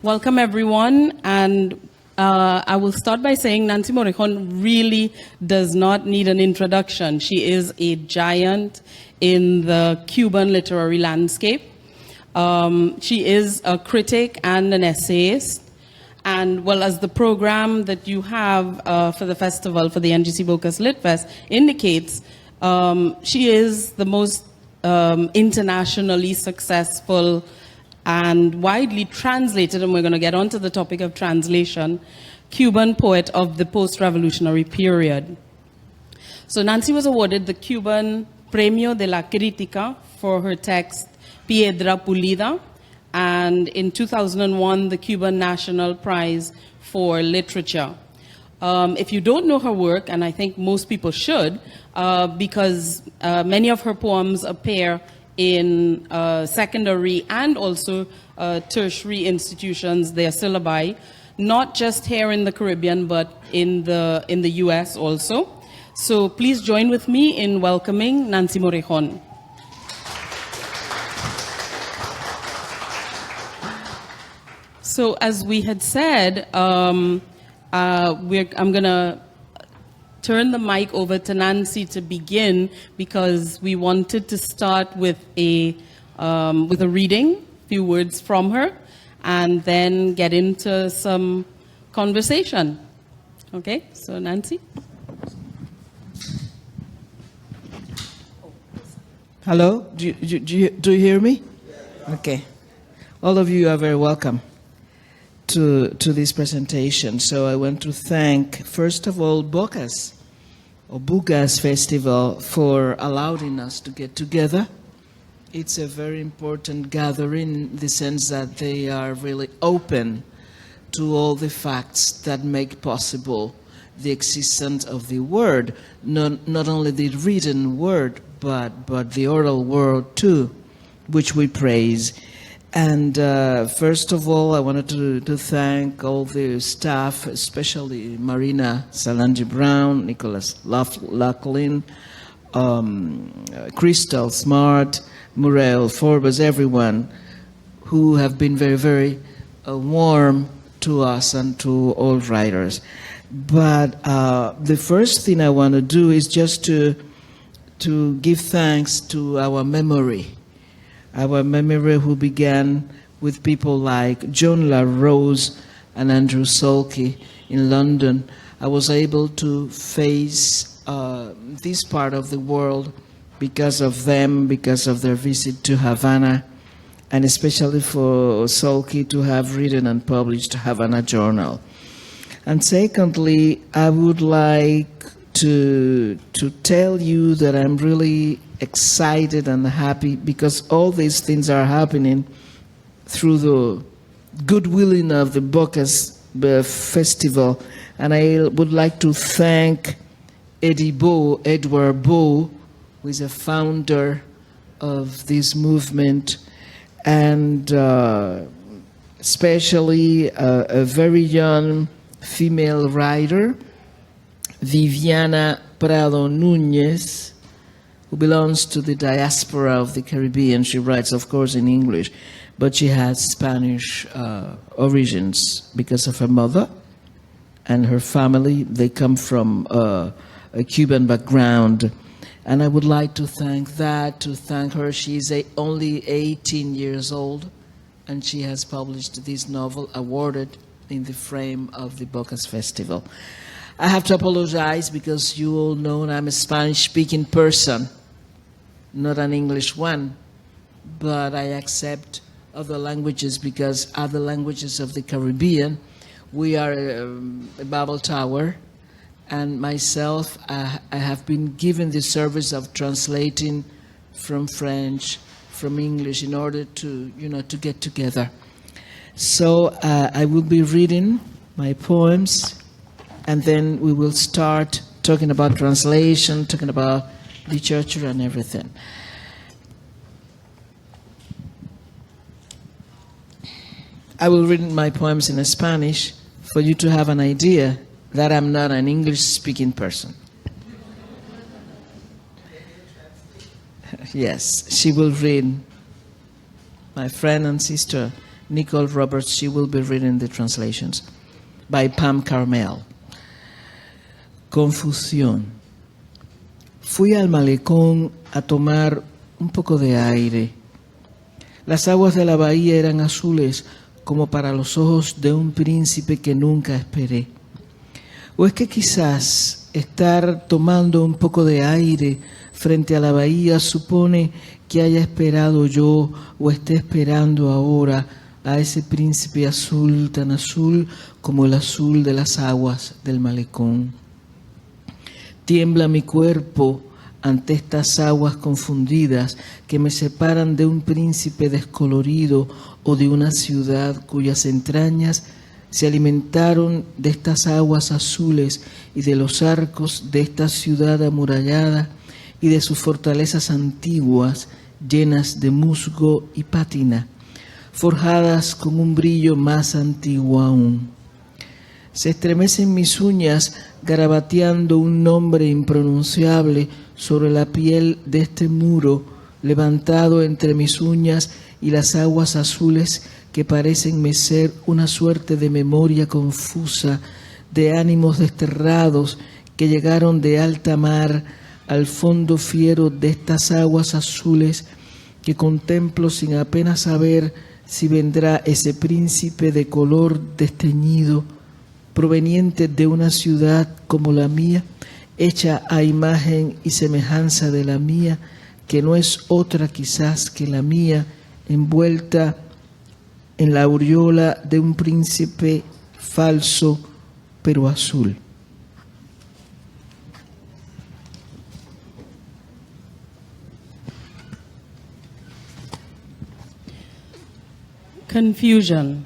Welcome, everyone, and I will start by saying Nancy Morejón really does not need an introduction. She is a giant in the Cuban literary landscape. She is a critic and an essayist, and well, as the program that you have for the festival, for the NGC Bocas Lit Fest, indicates, she is the most internationally successful and widely translated, and we're going to get onto the topic of translation, Cuban poet of the post-revolutionary period. So Nancy was awarded the Cuban Premio de la Crítica for her text Piedra Pulida, and in 2001, the Cuban National Prize for Literature. If you don't know her work, and I think most people should, because many of her poems appear in secondary and also tertiary institutions, their syllabi, not just here in the Caribbean, but in the US also. So please join with me in welcoming Nancy Morejón. So as we had said, I'm going to turn the mic over to Nancy to begin, because we wanted to start with a reading, a few words from her, and then get into some conversation. Okay, so Nancy. Hello, do you hear me? Okay, all of you are very welcome to this presentation. So I want to thank, first of all, Bocas Festival for allowing us to get together. It's a very important gathering in the sense that they are really open to all the facts that make possible the existence of the word, not only the written word, but the oral word too, which we praise. And first of all, I wanted to thank all the staff, especially Marina Salangi Brown, Nicholas Laughlin, Crystal Smart, Muriel Forbes, everyone who have been very, very warm to us and to all writers. But the first thing I want to do is just to give thanks to our memory who began with people like John LaRose and Andrew Solke in London. I was able to face this part of the world because of them, because of their visit to Havana, and especially for Solke to have written and published Havana Journal. And secondly, I would like to tell you that I'm really excited and happy because all these things are happening through the goodwilling of the Bocas Festival. And I would like to thank Edward Bowe, who is a founder of this movement, and especially a very young female writer, Viviana Prado Núñez, who belongs to the diaspora of the Caribbean. She writes, of course, in English, but she has Spanish origins because of her mother and her family. They come from a Cuban background. And I would like to thank her. She's only 18 years old, and she has published this novel, awarded in the frame of the Bocas Festival. I have to apologize because you all know I'm a Spanish-speaking person, not an English one, but I accept other languages because other languages of the Caribbean, we are a Babel Tower, and myself, I have been given the service of translating from French, from English, in order to, to get together. So I will be reading my poems, and then we will start talking about translation, talking about literature and everything. I will read my poems in Spanish for you to have an idea that I'm not an English-speaking person. Yes, she will read, my friend and sister, Nicole Roberts, she will be reading the translations, by Pam Carmel. Confusión. Fui al malecón a tomar un poco de aire. Las aguas de la bahía eran azules como para los ojos de un príncipe que nunca esperé. ¿O es que quizás estar tomando un poco de aire frente a la bahía supone que haya esperado yo o esté esperando ahora a ese príncipe azul, tan azul como el azul de las aguas del malecón? Tiembla mi cuerpo ante estas aguas confundidas que me separan de un príncipe descolorido o de una ciudad cuyas entrañas se alimentaron de estas aguas azules y de los arcos de esta ciudad amurallada y de sus fortalezas antiguas llenas de musgo y pátina, forjadas con un brillo más antiguo aún. Se estremecen mis uñas garabateando un nombre impronunciable sobre la piel de este muro levantado entre mis uñas y las aguas azules que parecen mecer una suerte de memoria confusa de ánimos desterrados que llegaron de alta mar al fondo fiero de estas aguas azules que contemplo sin apenas saber si vendrá ese príncipe de color desteñido proveniente de una ciudad como la mía, hecha a imagen y semejanza de la mía, que no es otra quizás que la mía, envuelta en la aureola de un príncipe falso pero azul. Confusion.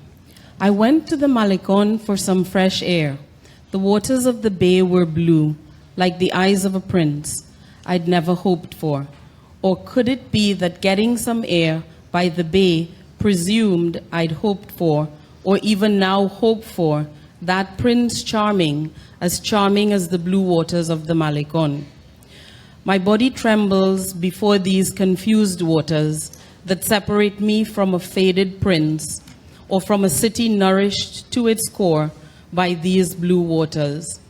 I went to the Malecón for some fresh air. The waters of the bay were blue, like the eyes of a prince I'd never hoped for. Or could it be that getting some air by the bay presumed I'd hoped for, or even now hope for, that Prince charming as the blue waters of the Malecón? My body trembles before these confused waters that separate me from a faded prince, or from a city nourished to its core by these blue waters,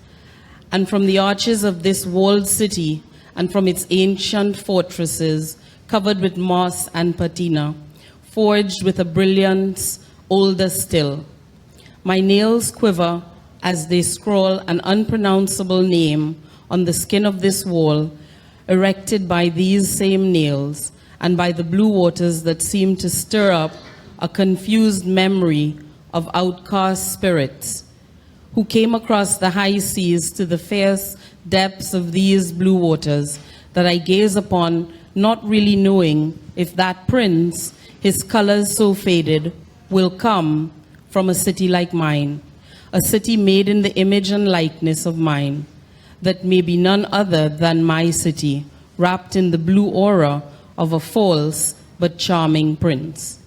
and from the arches of this walled city, and from its ancient fortresses covered with moss and patina, forged with a brilliance older still. My nails quiver as they scrawl an unpronounceable name on the skin of this wall, erected by these same nails, and by the blue waters that seem to stir up a confused memory of outcast spirits who came across the high seas to the fierce depths of these blue waters that I gaze upon, not really knowing if that prince, his colors so faded, will come from a city like mine, a city made in the image and likeness of mine, that may be none other than my city, wrapped in the blue aura of a false but charming prince.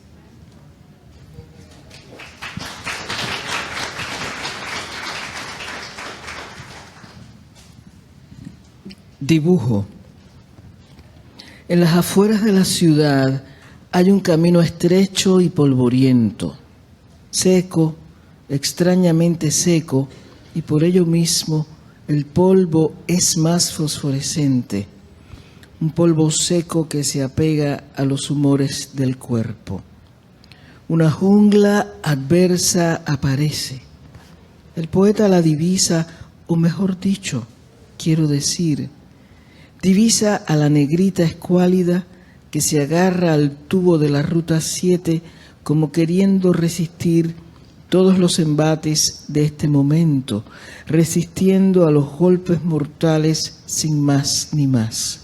Dibujo. En las afueras de la ciudad hay un camino estrecho y polvoriento, seco, extrañamente seco, y por ello mismo el polvo es más fosforescente, un polvo seco que se apega a los humores del cuerpo. Una jungla adversa aparece. El poeta la divisa, o mejor dicho, quiero decir, divisa a la negrita escuálida que se agarra al tubo de la Ruta 7 como queriendo resistir todos los embates de este momento, resistiendo a los golpes mortales sin más ni más.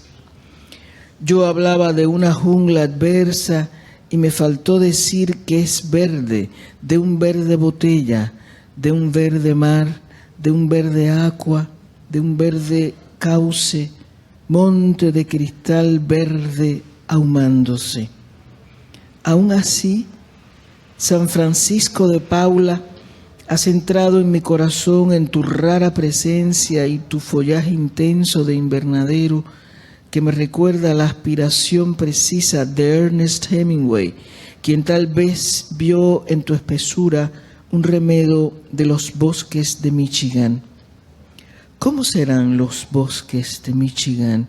Yo hablaba de una jungla adversa y me faltó decir que es verde, de un verde botella, de un verde mar, de un verde agua, de un verde cauce, monte de cristal verde ahumándose. Aún así, San Francisco de Paula, has entrado en mi corazón en tu rara presencia y tu follaje intenso de invernadero que me recuerda la aspiración precisa de Ernest Hemingway, quien tal vez vio en tu espesura un remedo de los bosques de Michigan. ¿Cómo serán los bosques de Michigan?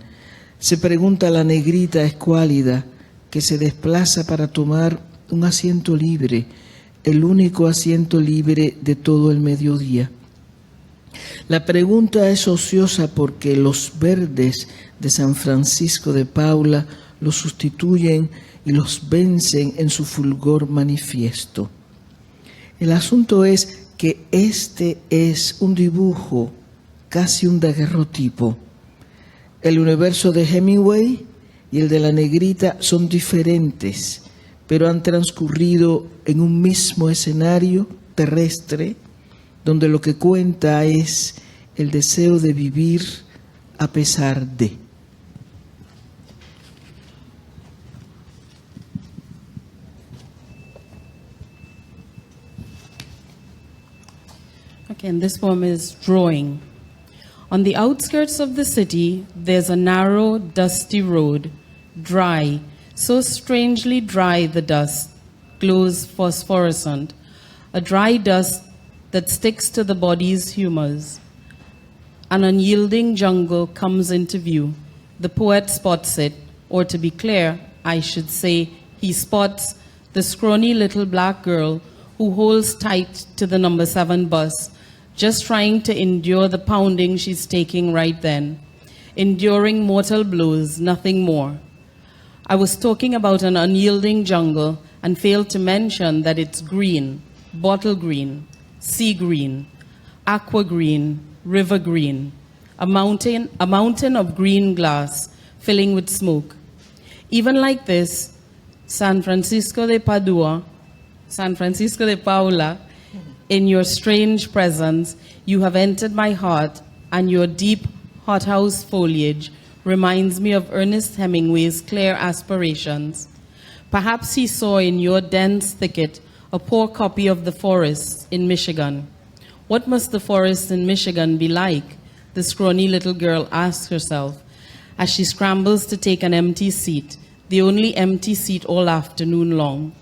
Se pregunta la negrita escuálida que se desplaza para tomar un asiento libre, el único asiento libre de todo el mediodía. La pregunta es ociosa porque los verdes de San Francisco de Paula los sustituyen y los vencen en su fulgor manifiesto. El asunto es que este es un dibujo, casi un daguerrotipo. El universo de Hemingway y el de la negrita son diferentes, pero han transcurrido en un mismo escenario terrestre, donde lo que cuenta es el deseo de vivir a pesar de. Okay, and this poem is Drawing. On the outskirts of the city, there's a narrow, dusty road, dry, so strangely dry the dust glows phosphorescent, a dry dust that sticks to the body's humors. An unyielding jungle comes into view. The poet spots it, or to be clear, I should say, he spots the scrawny little black girl who holds tight to the number 7 bus, just trying to endure the pounding she's taking right then, enduring mortal blows, nothing more. I was talking about an unyielding jungle and failed to mention that it's green, bottle green, sea green, aqua green, river green, a mountain of green glass filling with smoke. Even like this, San Francisco de Paula, in your strange presence, you have entered my heart, and your deep hothouse foliage reminds me of Ernest Hemingway's clear aspirations. Perhaps he saw in your dense thicket a poor copy of the forests in Michigan. What must the forests in Michigan be like? The scrawny little girl asks herself as she scrambles to take an empty seat, the only empty seat all afternoon long.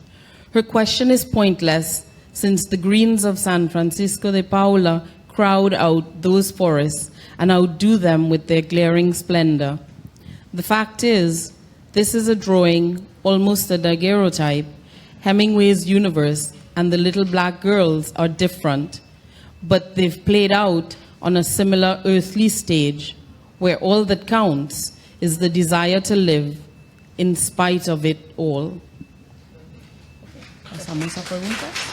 Her question is pointless, since the greens of San Francisco de Paula crowd out those forests and outdo them with their glaring splendor. The fact is, this is a drawing, almost a daguerreotype. Hemingway's universe and the little black girls are different, but they've played out on a similar earthly stage, where all that counts is the desire to live in spite of it all. ¿Pasamos a preguntas?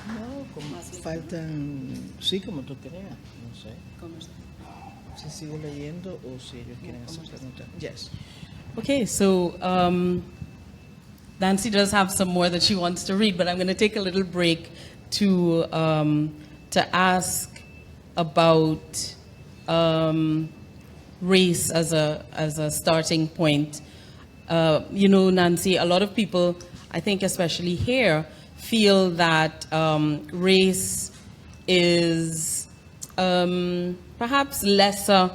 No, como faltan, sí, como tú creas, no sé. Si sigo leyendo o si ellos quieren hacer preguntas. Yes. Okay, so Nancy does have some more that she wants to read, but I'm going to take a little break to ask about race as a starting point. You know, Nancy, a lot of people, I think especially here, feel that race is perhaps lesser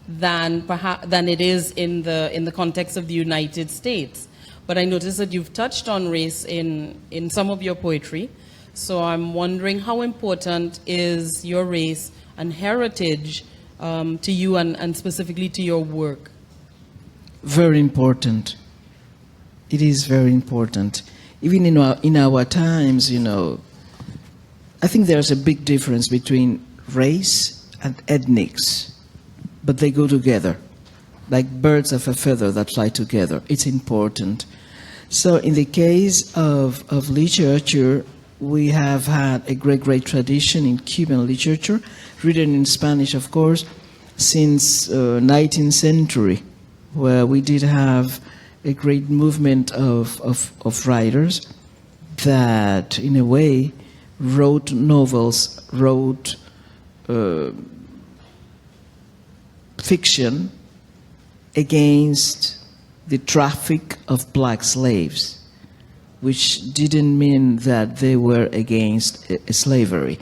than it is in the context of the United States. But I noticed that you've touched on race in some of your poetry. So I'm wondering how important is your race and heritage to you and specifically to your work? Very important. It is very important. Even in our times, you know, I think there's a big difference between race and ethnics, but they go together, like birds of a feather that fly together. It's important. So in the case of literature, we have had a great tradition in Cuban literature, written in Spanish, of course, since 19th century, where we did have a great movement of writers that, in a way, wrote novels, wrote fiction against the traffic of black slaves, which didn't mean that they were against slavery.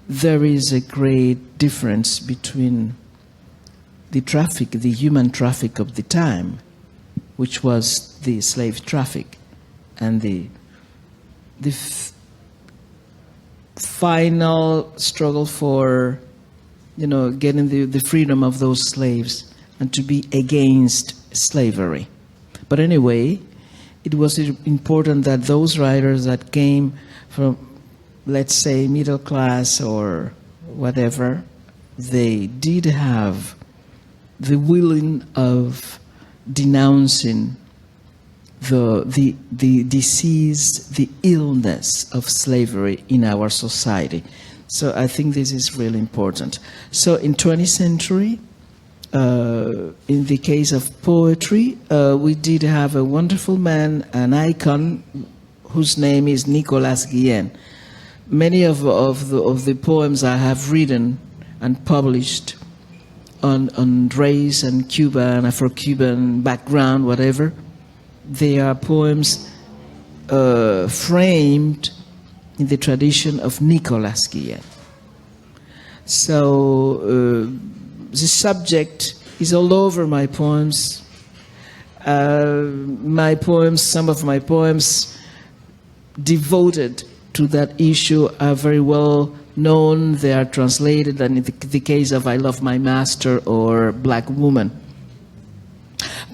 There is a great difference between the human traffic of the time, which was the slave traffic and the final struggle for, getting the freedom of those slaves and to be against slavery. But anyway, it was important that those writers that came from, let's say, middle class or whatever, they did have the willing of denouncing the disease, the illness of slavery in our society. So I think this is really important. So in 20th century, in the case of poetry, we did have a wonderful man, an icon, whose name is Nicolas Guillen. Many of the poems I have written and published on race and Cuban, Afro-Cuban background, whatever, they are poems framed in the tradition of Nicolas Guillen. So the subject is all over my poems. Some of my poems devoted to that issue are very well known. They are translated, and in the case of I Love My Master or Black Woman.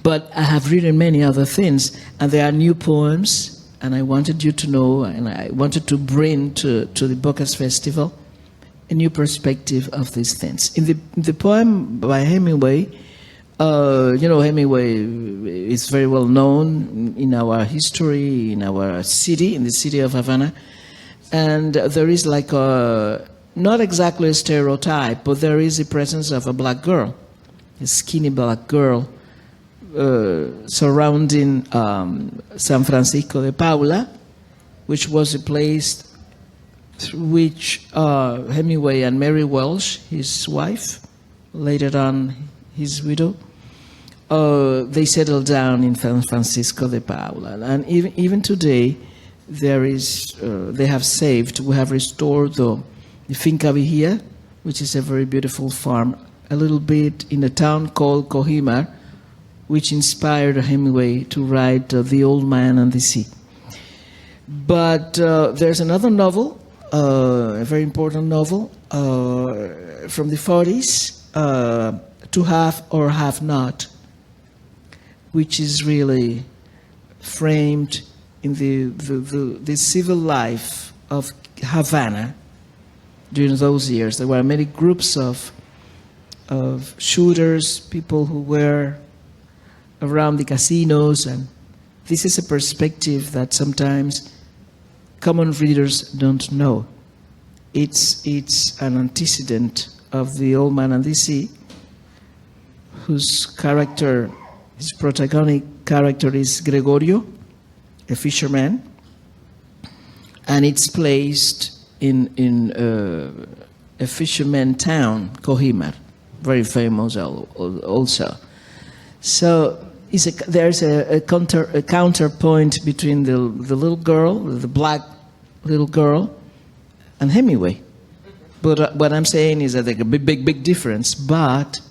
But I have written many other things, and there are new poems, and I wanted you to know, and I wanted to bring to the Bocas Festival a new perspective of these things. In the poem by Hemingway, Hemingway is very well known in our history, in our city, in the city of Havana, and there is like not exactly a stereotype, but there is a presence of a black girl, a skinny black girl, surrounding San Francisco de Paula, which was a place through which Hemingway and Mary Welsh, his wife, later on his widow, they settled down in San Francisco de Paula. And even today, we have restored the Finca Vigía, which is a very beautiful farm, a little bit in a town called Cojimar, which inspired Hemingway to write The Old Man and the Sea. But there's another novel, a very important novel from the 40s, To Have or Have Not, which is really framed in the civil life of Havana during those years. There were many groups of shooters, people who were around the casinos, and this is a perspective that sometimes common readers don't know. It's an antecedent of The Old Man and the Sea, whose character, his protagonic character is Gregorio, a fisherman, and it's placed in a fisherman town, Cojimar, very famous also. So there's a counterpoint between the little girl, the black little girl, and Hemingway. But what I'm saying is that there's a big difference, but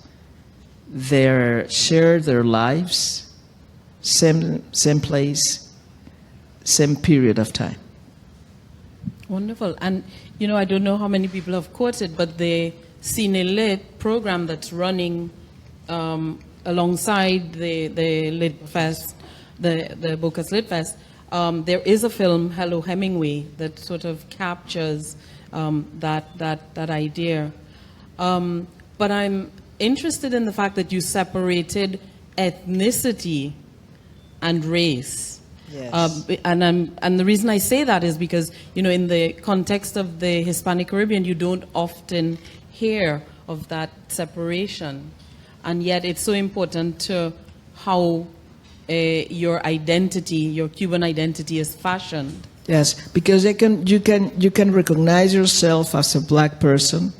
they share their lives, same place, same period of time. Wonderful. And, I don't know how many people have quoted, but the Cine Lit program that's running alongside the Lit Fest, the Bocas Lit Fest, there is a film, Hello Hemingway, that sort of captures that idea. But I'm interested in the fact that you separated ethnicity and race. Yes. And the reason I say that is because, in the context of the Hispanic Caribbean, you don't often hear of that separation. And yet it's so important to how your identity, your Cuban identity is fashioned. Yes, because you can recognize yourself as a black person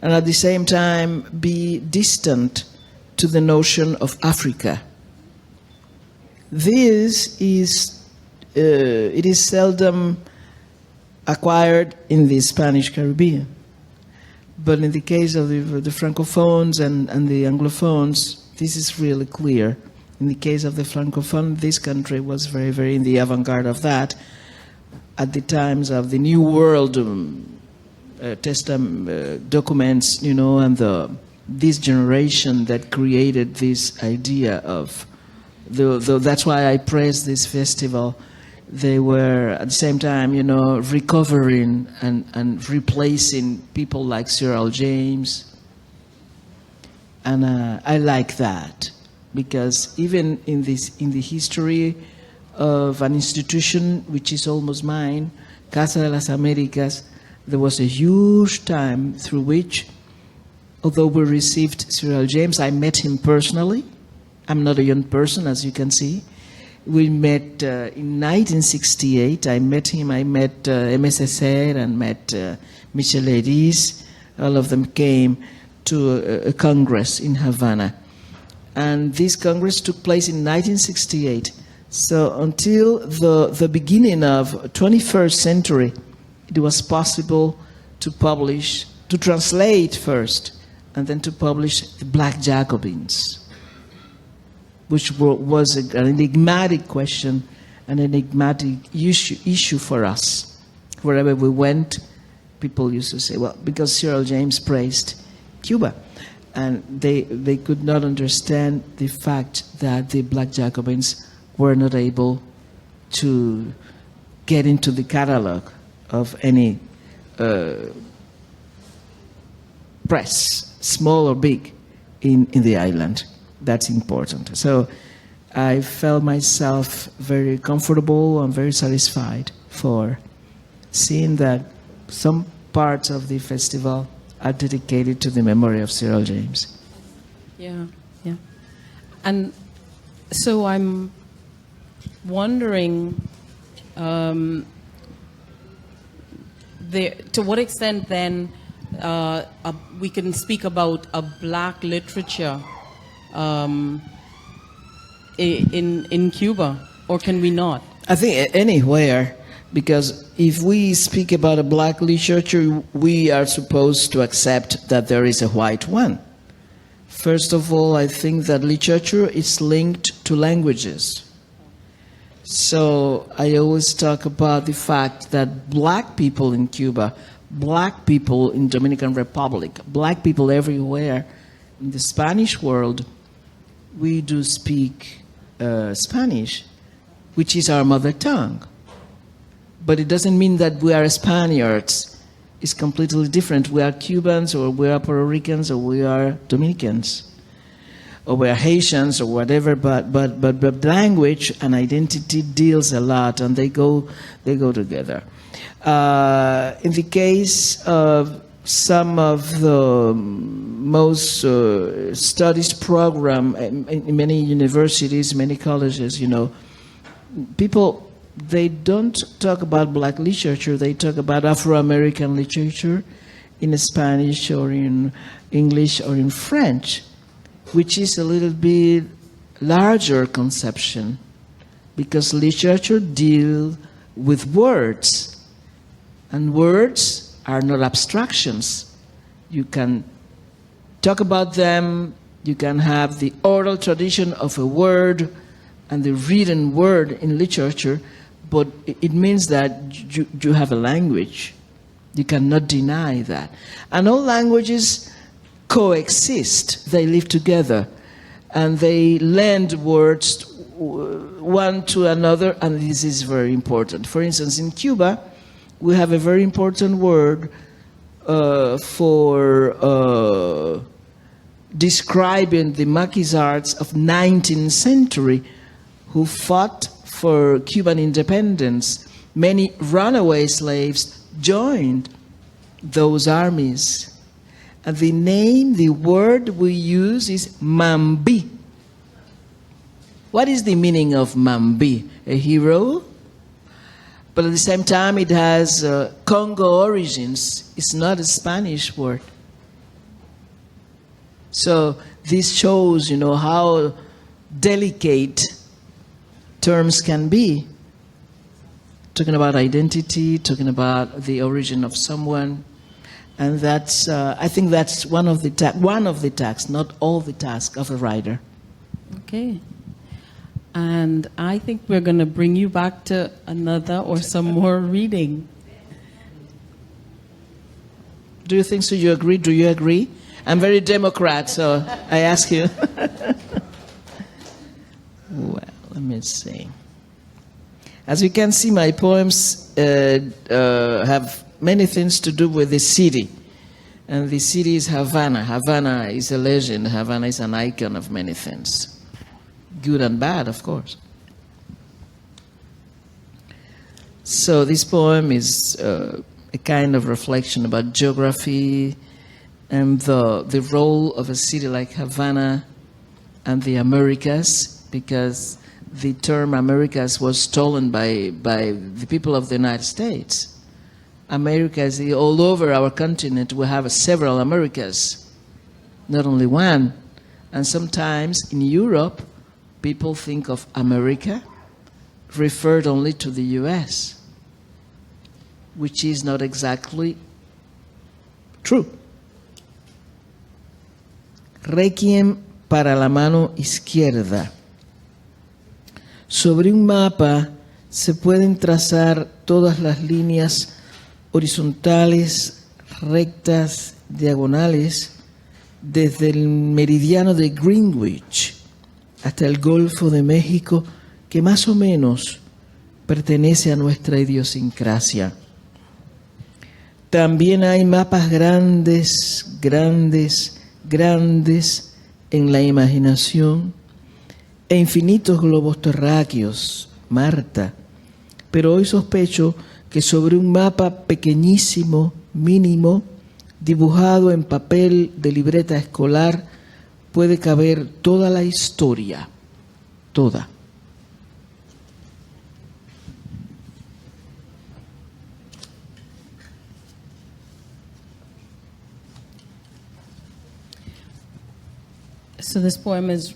and at the same time be distant to the notion of Africa. This is, it is seldom acquired in the Spanish Caribbean. But in the case of the Francophones and the Anglophones, this is really clear In the case of the Francophone, this country was very, very in the avant-garde of that. At the times of the New World documents, and this generation that created this idea of, that's why I praise this festival. They were at the same time, recovering and replacing people like Cyril James. And I like that, because even in the history of an institution which is almost mine, Casa de las Americas, there was a huge time through which, although we received Cyril James, I met him personally. I'm not a young person, as you can see. We met in 1968. I met him. I met MSSR and met Michel Eris. All of them came to a congress in Havana. And this congress took place in 1968. So until the beginning of 21st century, it was possible to translate first, and then to publish the Black Jacobins, which was an enigmatic question, an enigmatic issue for us. Wherever we went, people used to say, well, because Cyril James praised Cuba, and they could not understand the fact that the Black Jacobins were not able to get into the catalog of any press, small or big, in the island. That's important. So I felt myself very comfortable and very satisfied for seeing that some parts of the festival are dedicated to the memory of Cyril James. Yeah. And so I'm wondering, to what extent then we can speak about a Black literature in Cuba, or can we not? I think anywhere, because if we speak about a Black literature, we are supposed to accept that there is a white one. First of all, I think that literature is linked to languages. So I always talk about the fact that Black people in Cuba, Black people in Dominican Republic, Black people everywhere in the Spanish world, we do speak Spanish, which is our mother tongue. But it doesn't mean that we are Spaniards. It's completely different. We are Cubans, or we are Puerto Ricans, or we are Dominicans, or we are Haitians, or whatever. But language and identity deals a lot, and they go together. In the case of some of the most studies program in many universities, many colleges, people, they don't talk about Black literature, they talk about Afro-American literature in Spanish or in English or in French, which is a little bit larger conception, because literature deals with words, and words are not abstractions. You can talk about them, you can have the oral tradition of a word and the written word in literature, but it means that you have a language. You cannot deny that. And all languages coexist, they live together, and they lend words one to another, and this is very important. For instance, in Cuba, we have a very important word for describing the Maquisards of 19th century who fought for Cuban independence. Many runaway slaves joined those armies. And the word we use is Mambi. What is the meaning of Mambi? A hero? But at the same time, it has Congo origins. It's not a Spanish word. So this shows, how delicate terms can be. Talking about identity, talking about the origin of someone. And that's, I think that's one of the tasks, not all the tasks of a writer. Okay. And I think we're going to bring you back to another or some more reading. Do you think so? You agree? Do you agree? I'm very Democrat, so I ask you. Well, let me see. As you can see, my poems have many things to do with the city. And the city is Havana. Havana is a legend. Havana is an icon of many things. Good and bad, of course. So this poem is a kind of reflection about geography and the role of a city like Havana and the Americas, because the term Americas was stolen by the people of the United States. Americas, all over our continent, we have several Americas, not only one. And sometimes in Europe, people think of America referred only to the US, which is not exactly true. Requiem para la mano izquierda. Sobre un mapa se pueden trazar todas las líneas horizontales, rectas, diagonales, desde el meridiano de Greenwich hasta el Golfo de México, que más o menos pertenece a nuestra idiosincrasia. También hay mapas grandes, grandes, grandes en la imaginación e infinitos globos terráqueos, Marta, pero hoy sospecho que sobre un mapa pequeñísimo, mínimo, dibujado en papel de libreta escolar, puede caber toda la historia, toda. So this poem is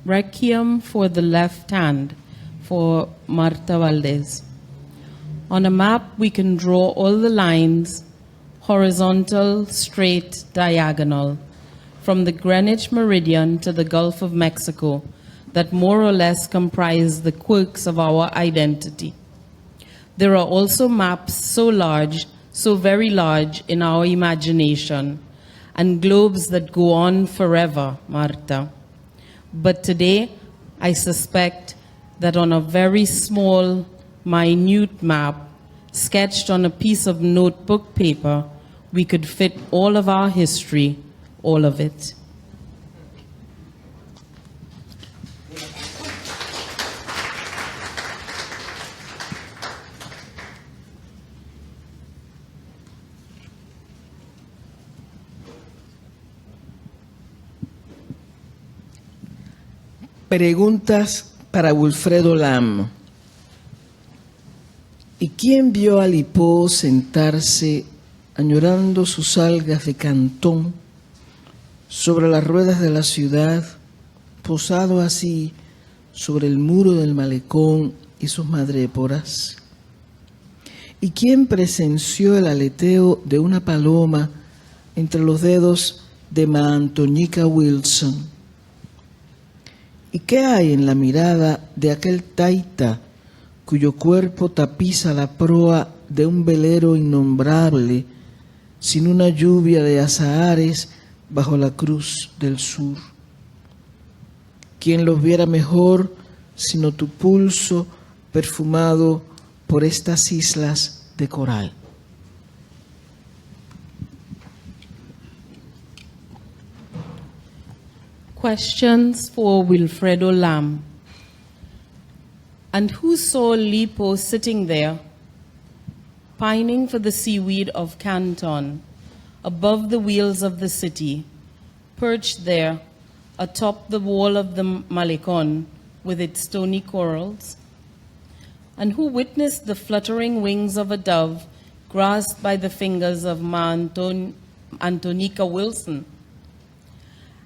Requiem for the Left Hand for Marta Valdez. On a map, we can draw all the lines, horizontal, straight, diagonal, from the Greenwich Meridian to the Gulf of Mexico, that more or less comprise the quirks of our identity. There are also maps so large, so very large in our imagination, and globes that go on forever, Marta. But today, I suspect that on a very small, minute map, sketched on a piece of notebook paper, we could fit all of our history, all of it. Preguntas para Wilfredo Lam. ¿Y quién vio a Lipó sentarse añorando sus algas de Cantón sobre las ruedas de la ciudad, posado así sobre el muro del malecón y sus madréporas? ¿Y quién presenció el aleteo de una paloma entre los dedos de Ma Antonica Wilson? ¿Y qué hay en la mirada de aquel taita cuyo cuerpo tapiza la proa de un velero innombrable sin una lluvia de azahares bajo la cruz del sur? ¿Quién los viera mejor sino tu pulso perfumado por estas islas de coral? Questions for Wilfredo Lam. And who saw Lipo sitting there, pining for the seaweed of Canton, above the wheels of the city, perched there, atop the wall of the Malecon with its stony corals? And who witnessed the fluttering wings of a dove grasped by the fingers of Ma Antonica Wilson?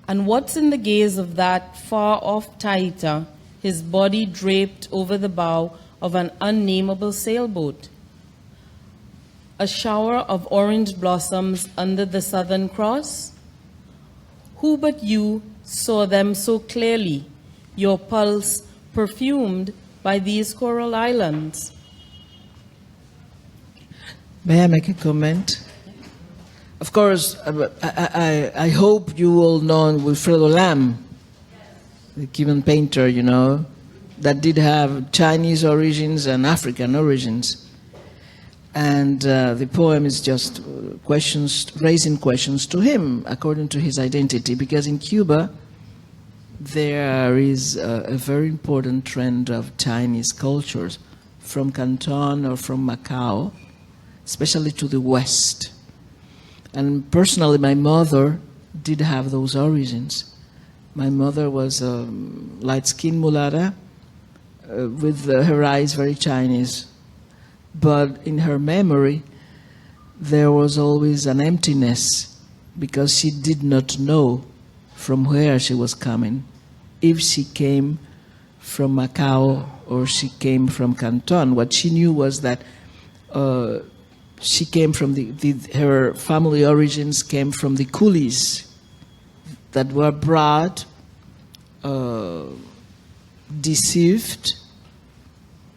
And what's in the gaze of that far-off Taita, his body draped over the bow of an unnameable sailboat? A shower of orange blossoms under the Southern Cross? Who but you saw them so clearly, your pulse perfumed by these coral islands. May I make a comment? Of course, I hope you all know Wilfredo Lam, the Cuban painter, you know, that did have Chinese origins and African origins. And the poem is just raising questions to him according to his identity, because in Cuba there is a very important trend of Chinese cultures from Canton or from Macau, especially to the west. And personally, my mother did have those origins. My mother was a light-skinned mulatta with her eyes very Chinese. But in her memory, there was always an emptiness because she did not know from where she was coming, if she came from Macau or she came from Canton. What she knew was that she came from her family origins came from the coolies that were brought, deceived,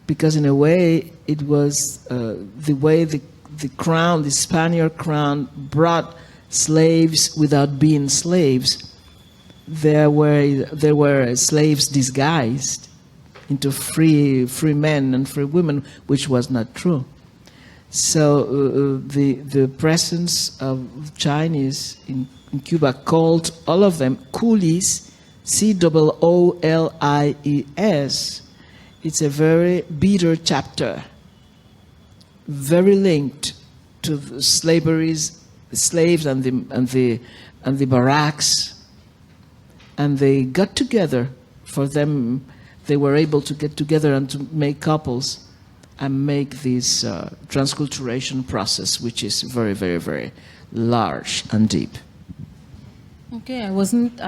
because in a way it was the way the crown, the Spaniard crown, brought slaves without being slaves. There were slaves disguised into free men and free women, which was not true. So the presence of Chinese in Cuba called all of them coolies, C-O-O-L-I-E-S. It's a very bitter chapter, very linked to the slaves and the barracks, and they got together. For them, they were able to get together and to make couples and make this transculturation process, which is very, very, very large and deep. Okay, I wasn't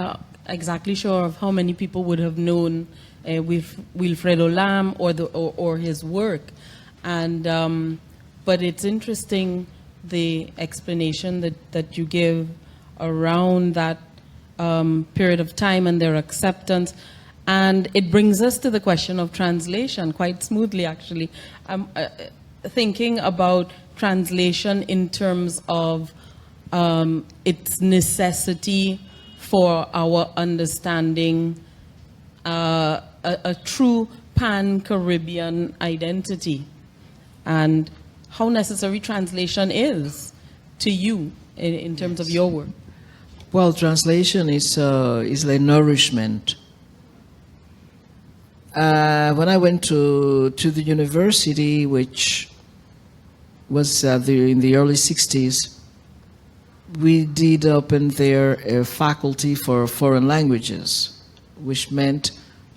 exactly sure of how many people would have known with Wilfredo Lam or his work, and but it's interesting the explanation that you give around that period of time and their acceptance. And it brings us to the question of translation quite smoothly, actually. I'm thinking about translation in terms of its necessity for our understanding a true pan-Caribbean identity, and how necessary translation is to you in terms of your work. Well, translation is like nourishment. When I went to the university, which was in the early 60s, we did open there a faculty for foreign languages, which meant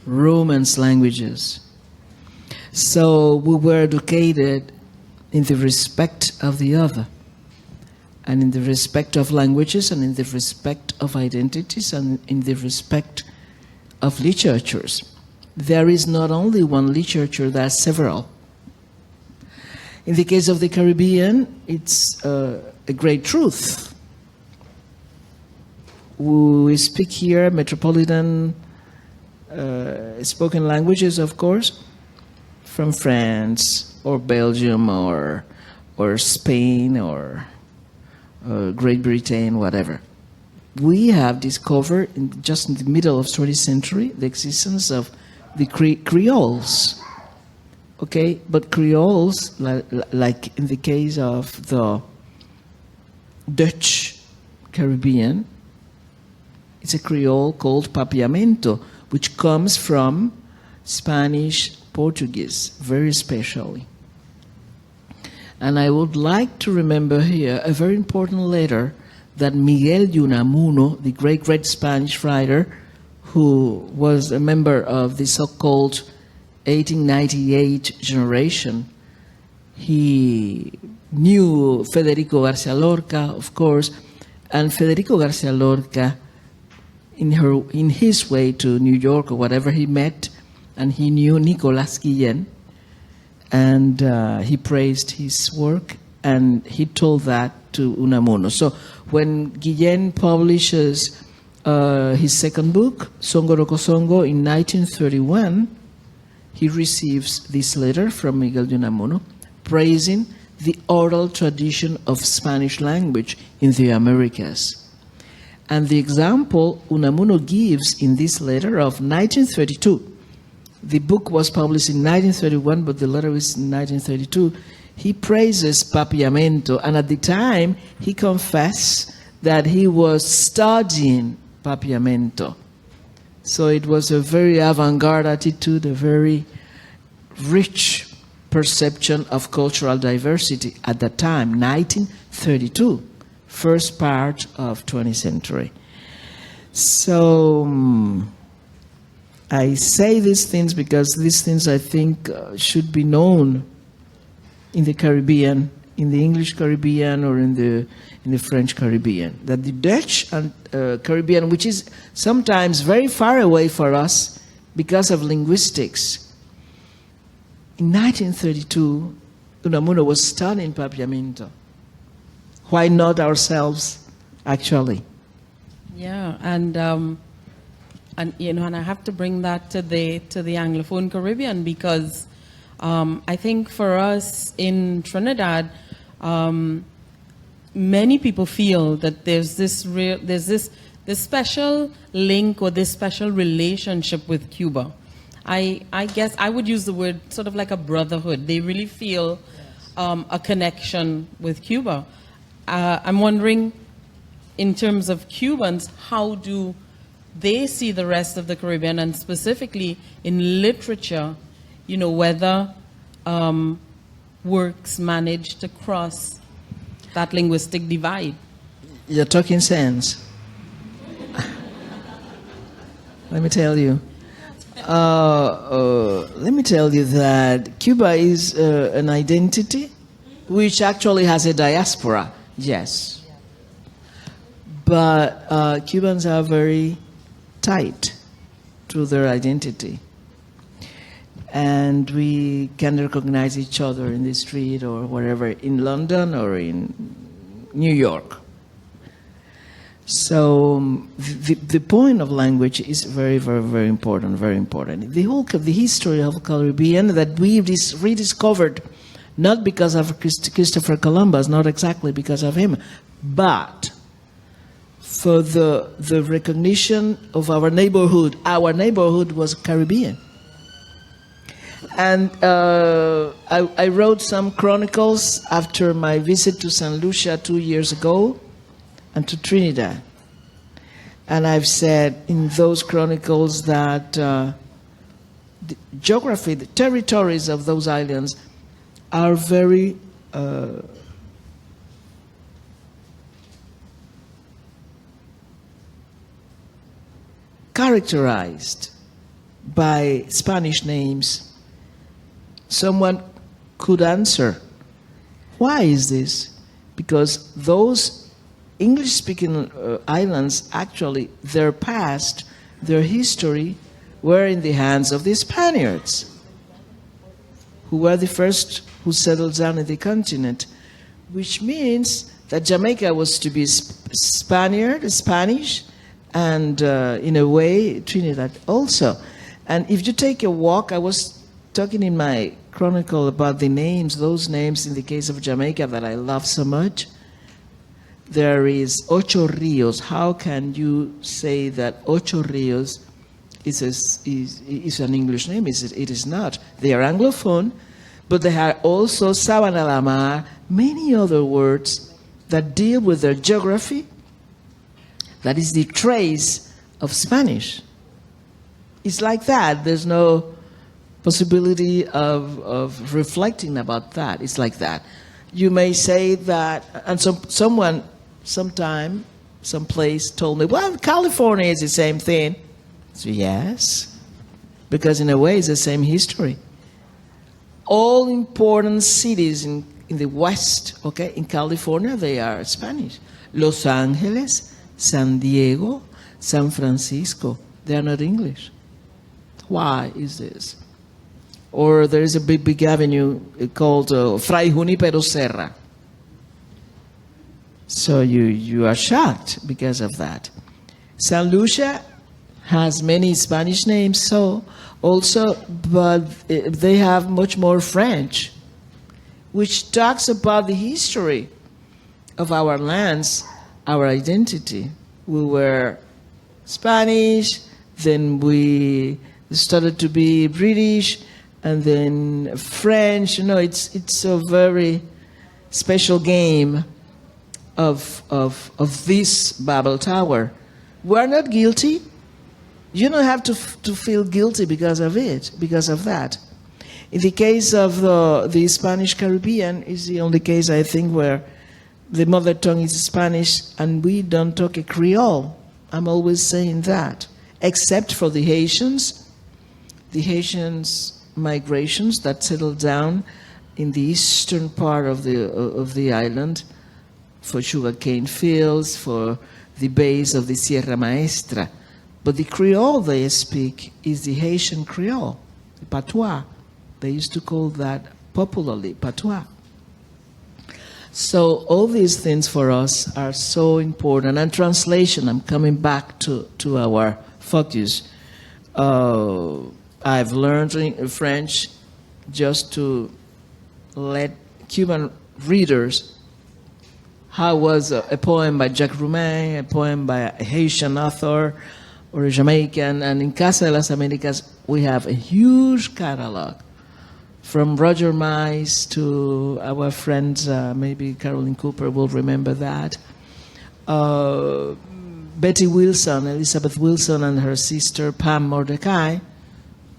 Romance languages. So we were educated in the respect of the other, and in the respect of languages, and in the respect of identities, and in the respect of literatures. There is not only one literature, there are several. In the case of the Caribbean, it's a great truth. We speak here metropolitan spoken languages, of course, from France or Belgium or Spain or Great Britain, whatever. We have discovered just in the middle of the 20th century the existence of the Creoles. Okay, but Creoles, like in the case of the Dutch Caribbean, it's a Creole called papiamento, which comes from Spanish, Portuguese, very specially. And I would like to remember here a very important letter that Miguel de Unamuno, the great Spanish writer, who was a member of the so-called 1898 generation, he knew Federico Garcia Lorca, of course, and Federico Garcia Lorca, in his way to New York or whatever, he met and he knew Nicolas Guillen, and he praised his work, and he told that to Unamuno. So when Guillen publishes his second book, Songo Roko Songo, in 1931, he receives this letter from Miguel de Unamuno praising the oral tradition of Spanish language in the Americas. And the example Unamuno gives in this letter of 1932, the book was published in 1931, but the letter is in 1932, he praises papiamento, and at the time he confessed that he was studying papiamento. So it was a very avant-garde attitude, a very rich perception of cultural diversity at that time, 1932, first part of 20th century. So I say these things because these things I think should be known in the Caribbean, in the English Caribbean or in the French Caribbean. That the Dutch and Caribbean, which is sometimes very far away for us because of linguistics, in 1932, Unamuno was studying papiamento. Why not ourselves, actually? Yeah, and you know, and I have to bring that to the Anglophone Caribbean because I think for us in Trinidad, many people feel that there's this special link or this special relationship with Cuba. I guess I would use the word sort of like a brotherhood. They really feel a connection with Cuba. I'm wondering, in terms of Cubans, how do they see the rest of the Caribbean, and specifically in literature, you know, whether works manage to cross that linguistic divide? You're talking sense. Let me tell you. Let me tell you that Cuba is an identity which actually has a diaspora, yes. But Cubans are very tight to their identity. And we can recognize each other in the street or wherever, in London or in New York. So the point of language is very, very, very important, very important. The whole the history of the Caribbean that we rediscovered, not because of Christopher Columbus, not exactly because of him, but for the recognition of our neighborhood. Our neighborhood was Caribbean. And I wrote some chronicles after my visit to St. Lucia 2 years ago and to Trinidad. And I've said in those chronicles that the geography, the territories of those islands are very characterized by Spanish names. Someone could answer, why is this? Because those English-speaking islands, actually, their past, their history, were in the hands of the Spaniards, who were the first who settled down in the continent, which means that Jamaica was to be Spanish, and in a way, Trinidad also. And if you take a walk, I was talking in my chronicle about the names, those names in the case of Jamaica that I love so much. There is Ocho Rios. How can you say that Ocho Rios is an English name? It is not. They are Anglophone, but they are also Sabana la Mar, many other words that deal with their geography. That is the trace of Spanish. It's like that. There's no possibility of reflecting about that. It's like that. You may say that, and someone sometime, someplace told me, well, California is the same thing. So yes, because in a way it's the same history. All important cities in the West, okay, in California, they are Spanish. Los Angeles, San Diego, San Francisco, they are not English. Why is this? Or there is a big avenue called Fray Junipero Serra. So you are shocked because of that. San Lucia has many Spanish names, so also, but they have much more French, which talks about the history of our lands, our identity. We were Spanish, then we started to be British, and then French. It's a very special game of this Babel Tower. We're not guilty. You don't have to feel guilty because of it, because of that. In the case of the Spanish Caribbean, is the only case, I think, where the mother tongue is Spanish and we don't talk a Creole. I'm always saying that, except for the Haitians migrations that settled down in the eastern part of the island for sugarcane fields, for the base of the Sierra Maestra. But the Creole they speak is the Haitian Creole, the patois. They used to call that popularly patois. So all these things for us are so important. And translation, I'm coming back to our focus. I've learned French just to let Cuban readers how was a poem by Jacques Roumain, a poem by a Haitian author, or a Jamaican. And in Casa de las Americas, we have a huge catalog, from Roger Mize to our friends, maybe Caroline Cooper will remember that. Betty Wilson, Elizabeth Wilson, and her sister Pam Mordecai,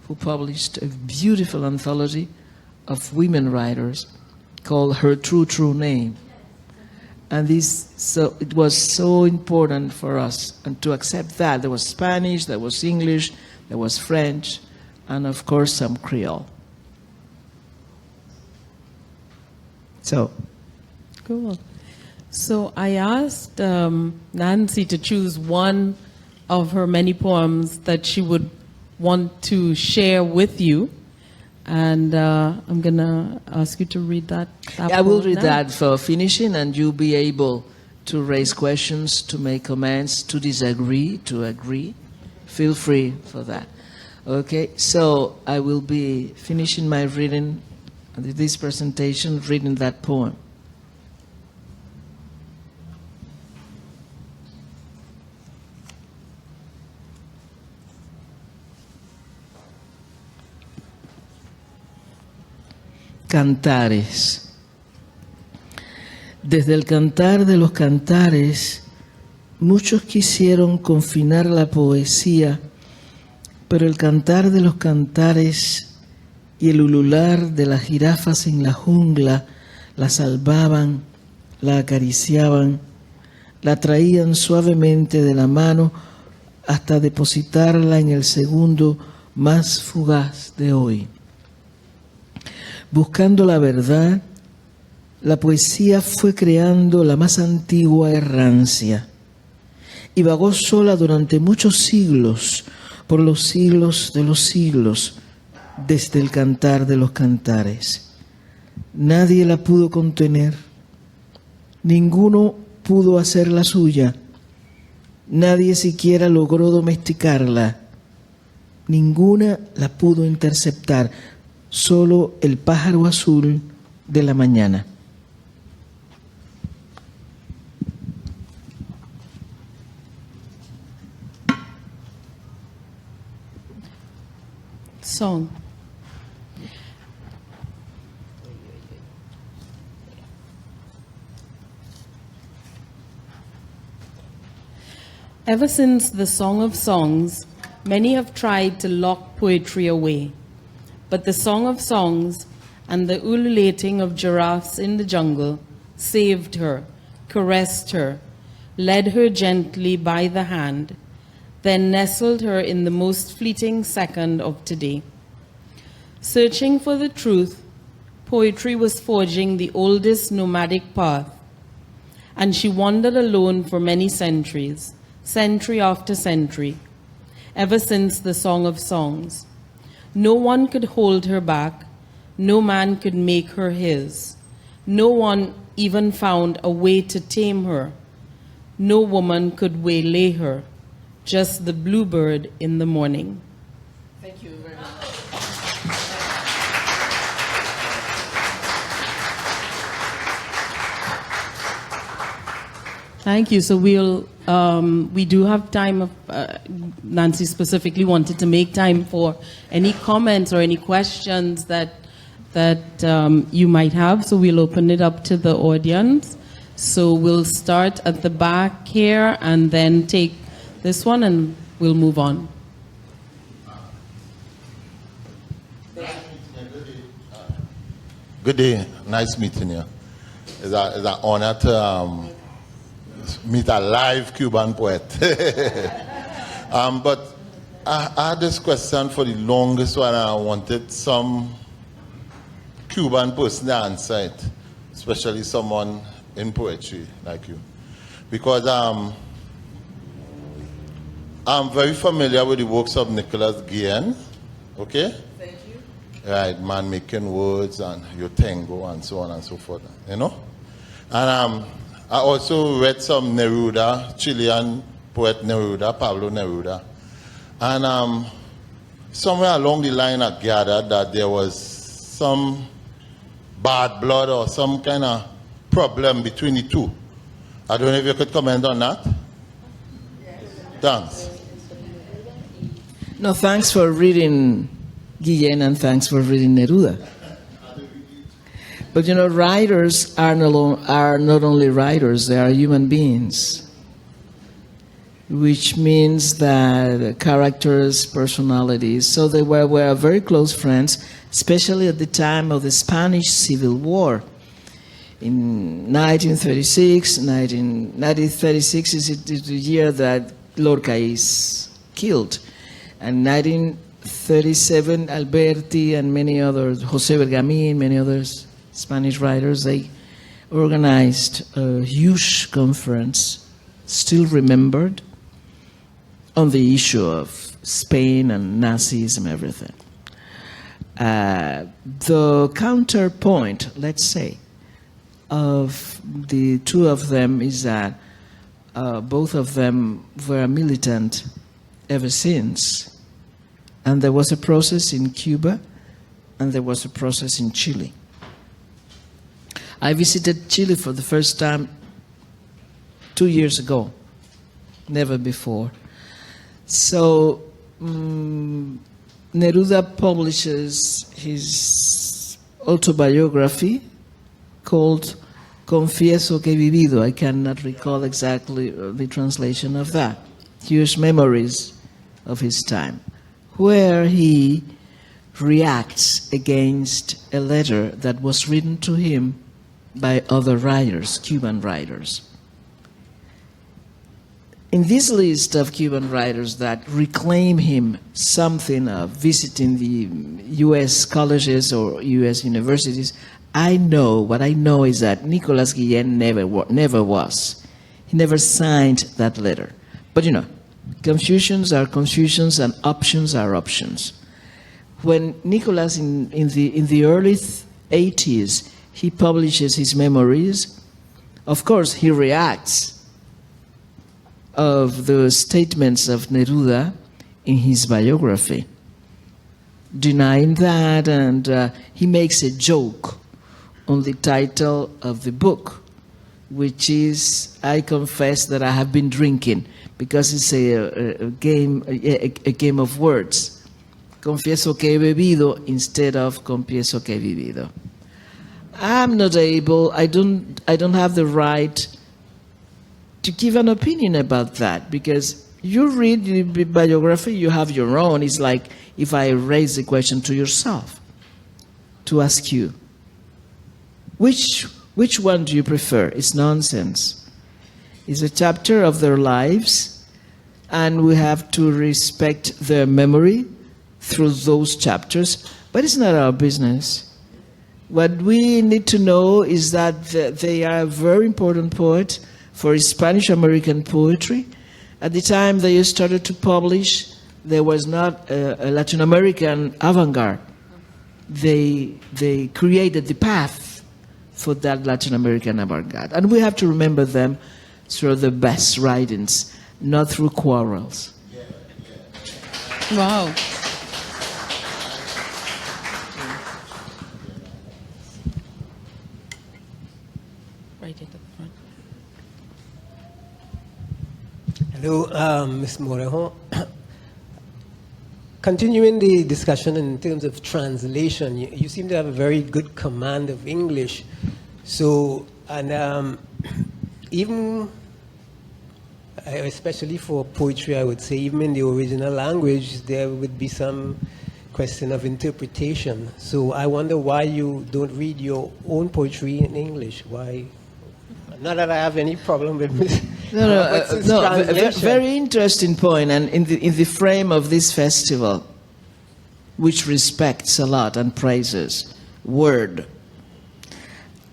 who published a beautiful anthology of women writers called Her True Name. And so it was so important for us and to accept that. There was Spanish, there was English, there was French, and of course some Creole. So, cool. So I asked Nancy to choose one of her many poems that she would want to share with you. And I'm going to ask you to read that I will poem read now. that for finishing, and you'll be able to raise questions, to make comments, to disagree, to agree. Feel free for that. Okay, so I will be finishing my reading, this presentation, reading that poem. Cantares. Desde el cantar de los cantares, muchos quisieron confinar la poesía, pero el cantar de los cantares y el ulular de las jirafas en la jungla la salvaban, la acariciaban, la traían suavemente de la mano hasta depositarla en el segundo más fugaz de hoy. Buscando la verdad, la poesía fue creando la más antigua errancia y vagó sola durante muchos siglos, por los siglos de los siglos, desde el cantar de los cantares. Nadie la pudo contener, ninguno pudo hacerla suya, nadie siquiera logró domesticarla, ninguna la pudo interceptar, solo el pájaro azul de la mañana. Song. Ever since the Song of Songs, many have tried to lock poetry away. But the Song of Songs and the ululating of giraffes in the jungle saved her, caressed her, led her gently by the hand, then nestled her in the most fleeting second of today. Searching for the truth, poetry was forging the oldest nomadic path, and she wandered alone for many centuries, century after century, ever since the Song of Songs. No one could hold her back, no man could make her his, no one even found a way to tame her, no woman could waylay her, just the bluebird in the morning. Thank you very much. Thank you. So we do have time. Nancy specifically wanted to make time for any comments or any questions that you might have. So we'll open it up to the audience. So we'll start at the back here and then take this one and we'll move on. Good day. Nice meeting you. It's an honor to meet a live Cuban poet. But I had this question for the longest one. I wanted some Cuban person to answer it, especially someone in poetry like you. Because I'm very familiar with the works of Nicholas Guillen, okay? Thank you. Right, Man Making Words and Your Tango and so on and so forth, you know? And I also read some Neruda, Chilean poet Neruda, Pablo Neruda. And somewhere along the line I gathered that there was some bad blood or some kind of problem between the two. I don't know if you could comment on that. Yes. Thanks. No, thanks for reading Guillen and thanks for reading Neruda. But you know, writers are not only writers, they are human beings. Which means that characters, personalities, so they were very close friends, especially at the time of the Spanish Civil War. In 1936, 1936 is the year that Lorca is killed. And 1937, Alberti and many others, José Bergamín, many others, Spanish writers, they organized a huge conference, still remembered, on the issue of Spain and Nazism, everything. The counterpoint, let's say, of the two of them is that both of them were militant ever since. And there was a process in Cuba, and there was a process in Chile. I visited Chile for the first time 2 years ago, never before. So Neruda publishes his autobiography called Confieso que he vivido. I cannot recall exactly the translation of that. Huge memories of his time, where he reacts against a letter that was written to him by other writers, Cuban writers. In this list of Cuban writers that reclaim him something of visiting the U.S. colleges or U.S. universities, what I know is that Nicolas Guillen never was. He never signed that letter. But you know, confusions are confusions and options are options. When Nicolas in the early 80s, he publishes his memories, of course he reacts of the statements of Neruda in his biography, denying that, and he makes a joke on the title of the book, which is, I confess that I have been drinking, because it's a game of words. Confieso que he bebido instead of confieso que he vivido. I'm not able, I don't have the right to give an opinion about that, because you read the biography, you have your own. It's like if I raise the question to yourself, to ask you, which one do you prefer? It's nonsense. It's a chapter of their lives, and we have to respect their memory through those chapters, but it's not our business. What we need to know is that they are a very important poet for Spanish-American poetry. At the time they started to publish, there was not a Latin American avant-garde. They created the path for that Latin American avant-garde. And we have to remember them through the best writings, not through quarrels. Wow. Right at the front. Hello, Ms. Morejón. Continuing the discussion in terms of translation, you seem to have a very good command of English. So, and even, especially for poetry, I would say, even in the original language, there would be some question of interpretation. So I wonder why you don't read your own poetry in English. Why? Not that I have any problem with this. Very interesting point, and in the frame of this festival, which respects a lot and praises word.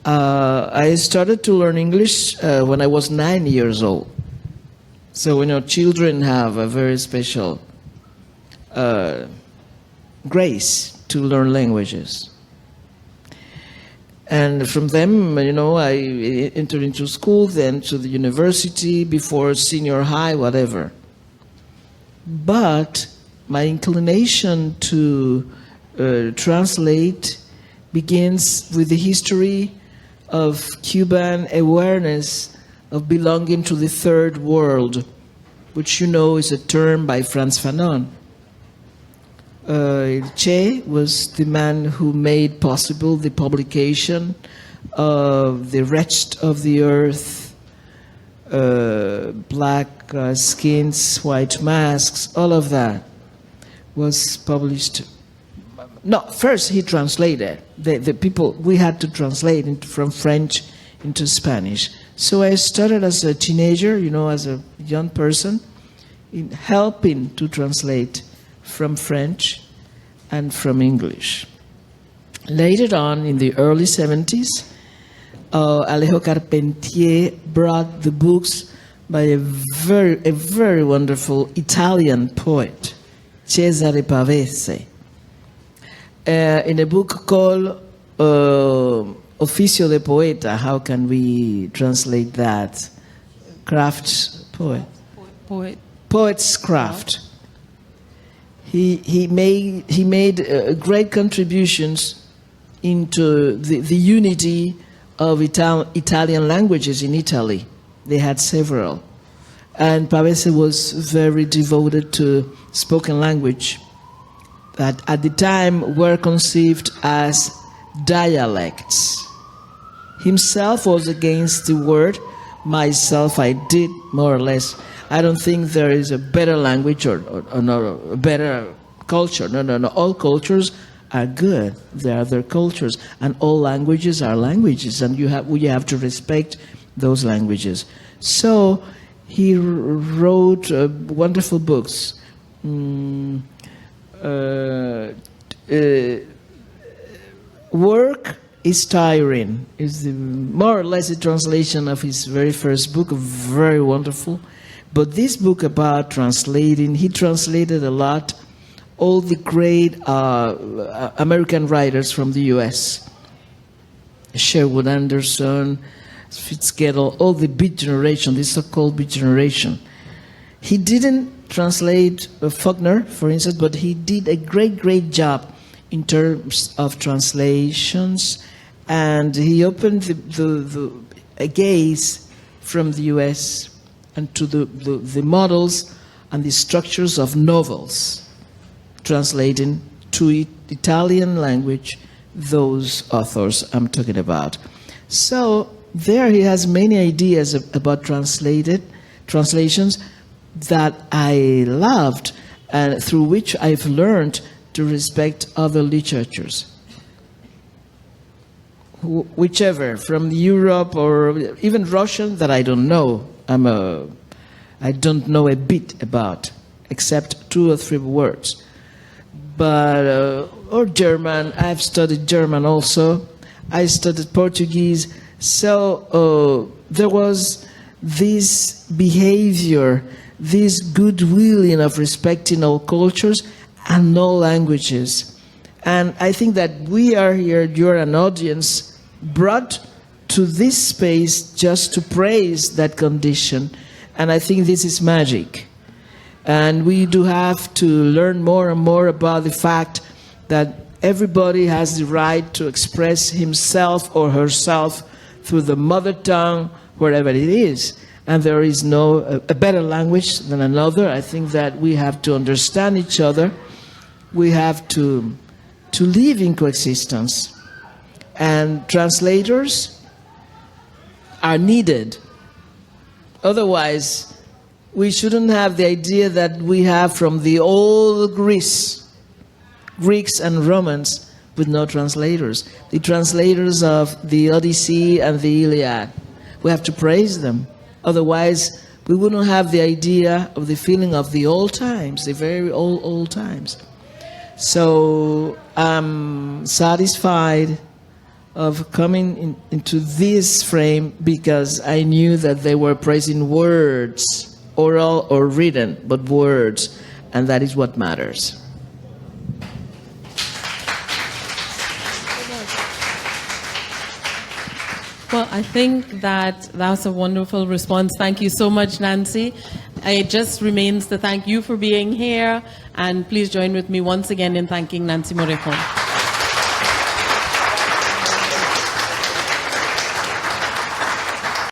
I started to learn English when I was 9 years old. So, children have a very special grace to learn languages. And from them, I entered into school, then to the university, before senior high, whatever. But my inclination to translate begins with the history of Cuban awareness of belonging to the third world, which is a term by Frantz Fanon. Che was the man who made possible the publication of The Wretched of the Earth, Black Skins, White Masks, all of that was published. No, first he translated. The people, we had to translate from French into Spanish. So I started as a teenager, as a young person, in helping to translate from French and from English. Later on, in the early 70s, Alejo Carpentier brought the books by a very wonderful Italian poet, Cesare Pavese, in a book called Oficio de Poeta. How can we translate that? Poet's craft. He made great contributions into the unity of Italian languages in Italy. They had several. And Pavese was very devoted to spoken language that at the time were conceived as dialects. Himself was against the word. Myself, I did, more or less. I don't think there is a better language or a better culture. No. All cultures are good. They are their cultures. And all languages are languages. And we have to respect those languages. So he wrote wonderful books. Work is tiring is more or less a translation of his very first book, very wonderful. But this book about translating, he translated a lot all the great American writers from the U.S. Sherwood Anderson, Fitzgerald, all the Beat Generation, the so-called Beat Generation. He didn't translate Faulkner, for instance, but he did a great job in terms of translations, and he opened a gaze from the U.S. and to the models and the structures of novels, translating to Italian language those authors I'm talking about. So there he has many ideas about translations that I loved and through which I've learned to respect other literatures. Whichever, from Europe or even Russian that I don't know. I don't know a bit about, except 2 or 3 words. But, or German, I've studied German also. I studied Portuguese. So there was this behavior, this goodwilling of respecting all cultures and all languages. And I think that we are here, you're an audience, brought to this space just to praise that condition. And I think this is magic. And we do have to learn more and more about the fact that everybody has the right to express himself or herself through the mother tongue, wherever it is. And there is no a better language than another. I think that we have to understand each other. We have to live in coexistence. And translators are needed. Otherwise, we shouldn't have the idea that we have from the old Greeks and Romans with no translators. The translators of the Odyssey and the Iliad. We have to praise them. Otherwise, we wouldn't have the idea of the feeling of the old times, the very old times. So I'm satisfied of coming into this frame because I knew that they were praising words, oral or written, but words, and that is what matters. Well, I think that was a wonderful response. Thank you so much, Nancy. It just remains to thank you for being here, and please join with me once again in thanking Nancy Morejón.